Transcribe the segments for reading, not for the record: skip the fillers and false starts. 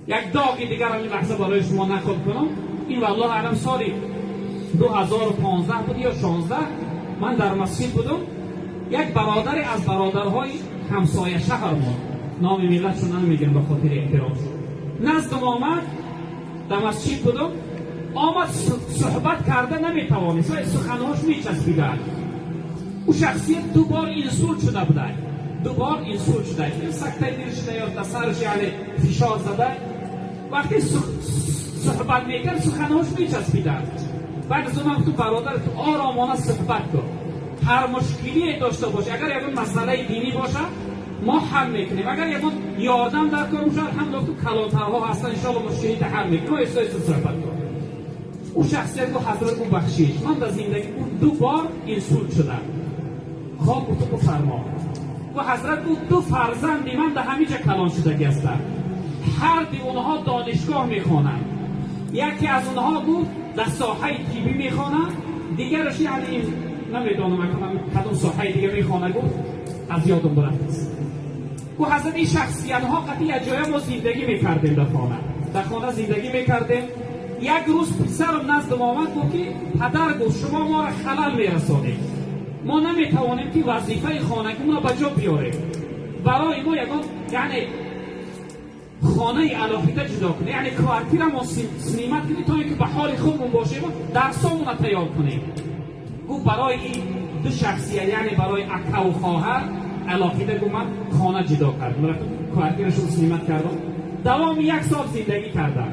یک داغی دیگر این لحظه برای شما نقل کنم. این والله اعلم سال 2015 بود یا 16 من در مسجد بودم. یک برادری از برادرهای همسایه شهر ما، نام ملتشو نمیگم به خاطر احترام شد، نزدم آمد، در مسجد بودم، آمد صحبت کرده نمیتوانست و سخنهاش میچسبیده. او شخصیت دوبار اینسولت شده بوده، دوبار اینسولت شده، این سکته دیر شده یا در سرش یعنی فشار زده. وقتی صحبت میکرد سخنهاش میچسبیده. بعد از اون تو برادر تو آرامانه صحبت کن، هر مشکلی داشته باشه، اگر یک مسئله دینی باشه ما حل میکنیم، اگر یک یادم در کار باشه الحمدلله تو کلانترها هستن ان شاء الله مشکلی حل میکنیم. ایسا صحبت کن. او شخصیت رو حضرت اون بخشیش من در زندگی اون دوبار اینسولت شده. خواب تو بفرما و حضرت او دو فرزندی من در همینجا کلان شدگی هستن. هر دی اونها دانشگاه میخوانند. یکی از اونها بود در ساحه طبی میخوانند، دیگرش یعنی نمیدونم کدوم ساحه دیگه میخوانه بود، از یادم برفت. و حضرت این شخصیت ها قطعی از جای ما زندگی میکردیم در خانه زندگی میکردیم. یک روز پسرم نزدم آمد گفت که پدر گفت شما ما را خلل میرسانید، ما نمیتوانیم که وظیفه خانگیمون را به جا بیاریم، برای ما یعنی خانه علاقیده جدا کنیم، یعنی کوارتیر ما سنیمت کنیم تا اینکه به حال خودمون باشیم درسامون را تیار کنیم. گفت برای این دو شخصیت یعنی برای اکا و خواهر علاقیده گفت من خانه جدا کردم، رفتم کوارتیرشون سنیمت کردم. دوام 1 سال زندگی کردم.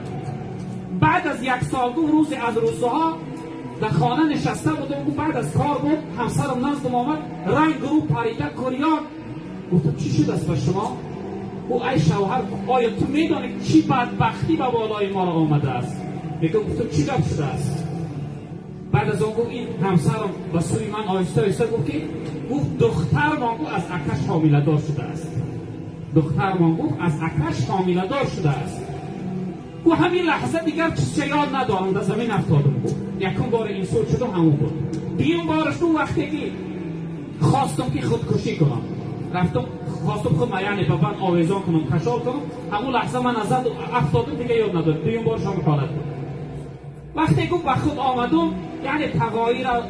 بعد از 1 سال دو روز از روزها در خانه نشسته بودم. بعد از کار بود همسرم نزدم آمد، رنگ رو پریده کریان. گفتم چی شده است به شما؟ او ای شوهر آیا تو میدانی چی بدبختی به بالای ما را آمده است؟ گفتم چی گپ شده است؟ بعد از اون گفت این همسرم به سوی من آهسته آهسته گفت که گفت دخترمان گفت از اکش حامله دار شده است. دخترمان گفت از اکش حامله دار شده است. و همین لحظه دیگر چیزی یاد ندارم، در زمین افتادم. بود یکم بار اینسولت شدم همون بود. دیگه بارش تو وقتی که خواستم که خودکشی کنم، رفتم خواستم خود یعنی به من آویزان کنم، کشال کنم، همون لحظه من از افتادم دیگه یاد ندارم. دیگه بارش هم حالت بود. وقتی که به خود آمدم یعنی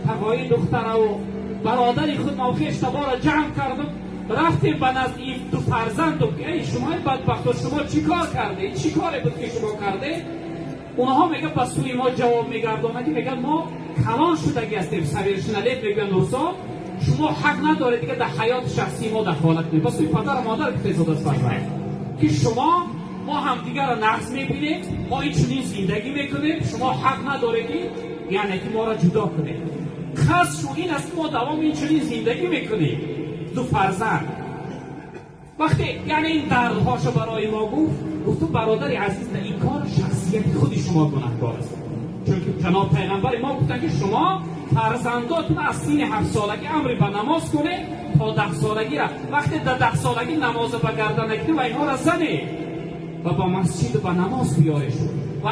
تقایی دختر و برادری خود موقعش تبار جمع کردم، رفتیم به نزد این دو فرزندم که ای شما بدبختا شما چی کار کرده؟ چی کاری بود که شما کرده؟ اونها میگن به سوی ما جواب میگردانند که میگن ما کلان شدگی هستیم، سویرش نلید میگن دوستا شما حق ندارید دیگه در حیات شخصی ما دخالت کنید. به سوی پدر و مادر که تیزاد است فرزند که شما ما هم دیگر را نقص میبینیم، ما این چنین زندگی میکنیم، شما حق ندارید یعنی که ما را جدا کنید. خاص شو این است ما دوام این چنین زندگی میکنیم. دو فرزند وقتی یعنی این دردهاشو برای ما گفت برادری عزیز در این کار شخصیت خودی شما گناهکار است، چون که جناب پیغمبر ما گفتن که شما فرزنداتون از سین 7 سالگی امر به نماز کنه تا 10 سالگی را، وقتی در 10 سالگی نماز به گردن نگیره و اینها را زنه و با مسجد به نماز بیارشون و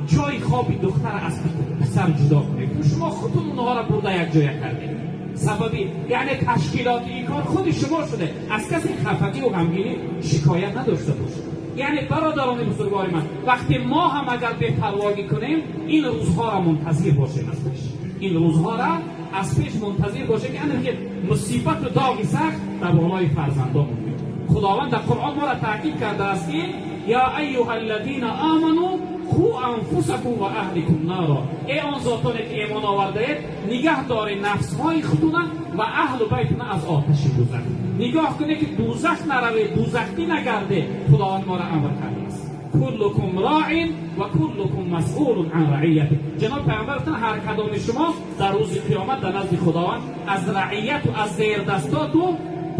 جای خوابی دختر از پسر جدا کنه. شما خودتون اونها را برده یک جای کردید، سببی یعنی تشکیلات این کار خود شما شده. از کسی خفگی و غمگینی شکایت نداشته باشید. یعنی برادران بزرگوار من وقتی ما هم اگر بی‌پرواگی کنیم این روزها را منتظر باشیم، از پیش این روزها را از پیش منتظر باشیم که یعنی مصیبت و داغی سخت در بالای فرزندان میاد. خداوند در قرآن ما را تاکید کرده است که یا ایها الذین آمنوا قوا انفسکم و اهلکم نارا، ای آن ذاتانی که ایمان آورده اید نگه دارید نفسهای خودتون و اهل و بیتتون از آتش دوزخ. نگاه کنید که دوزخ نروید، دوزخی نگرده. خداوند ما را امر کرده است کلکم راع و کلکم مسئول عن رعیته. جناب پیامبر گفتن هر کدام شما در روز قیامت در نزد خداوند از رعیت و از زیر دستاتون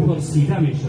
پرسیده میشه.